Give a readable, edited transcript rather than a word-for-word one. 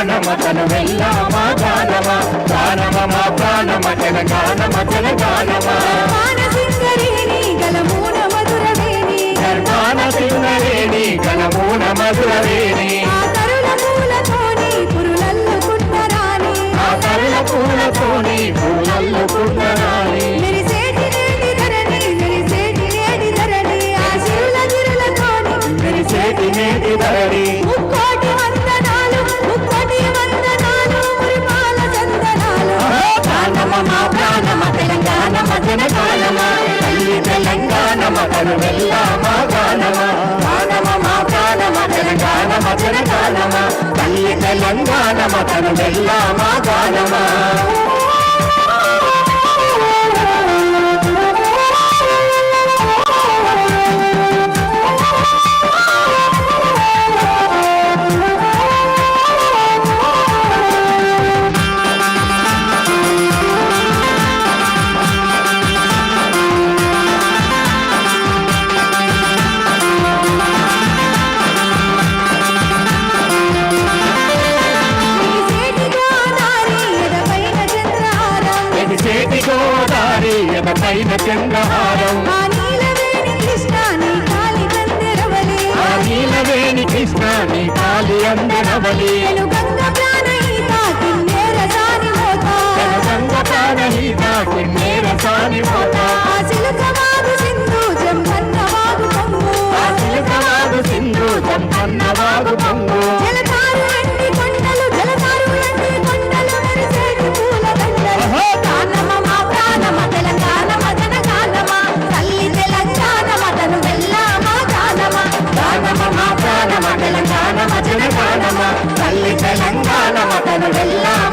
తెలంగాణమ తను వెళ్ళామ గానమ గానమ మా ప్రాణమ తెలంగాణమ తెలంగాణమ సింగరేణి గలమూన మధురవేణి గర్భాన సింగరేణి గలమూన మధురవేణి ఆ తరుల పూలతోని పురులల్లుకుంటరాని ఆ తరుల పూలతోని పురులల్లుకుంటరాని మెరిసేటి నేటి ధరణి మెరిసేటి నేటి ధరణి ఆ శివుల గిరులతోని మెరిసేటి నేటి ధరణి ముక్కోటి వందనాలు మురిపాల చందనాలు గానమ మా ప్రాణమ తెలంగాణమ జనగానమ తల్లి తెలంగాణమ తను వెళ్ళామ గానమ గానమ మా ప్రాణమ తెలంగాణమ జనగానమ తల్లి తెలంగాణమ తను వెళ్ళామ గానమ గోదావరి ఎదపైన చంద్రహారం ఆ నీలవేణి కృష్ణ నీ కాలి కందెరవలి ఆ నీలవేణి కృష్ణ నీ కాలి అందరవలి గంగ ప్రాణహిత కిన్నెర సాని మోత గంగ ప్రాణహిత కిన్నెర సాని మోత ఆ చిలుకవాగు సింధు జంపన్నవాగు పొంగు ఆ చిలుకవాగు సింధు జంపన్నవాగు పొంగు జలతారు ఎండి కొండలు మెరిసేటి పూల దండలు గానమ మా ప్రాణమ తెలంగాణమ జనగానమ తల్లి తెలంగాణమ తను వెళ్ళామ గానమ గానమ మా ప్రాణమ తెలంగాణమ జనగానమ తల్లి తెలంగాణమ తను వెళ్ళామ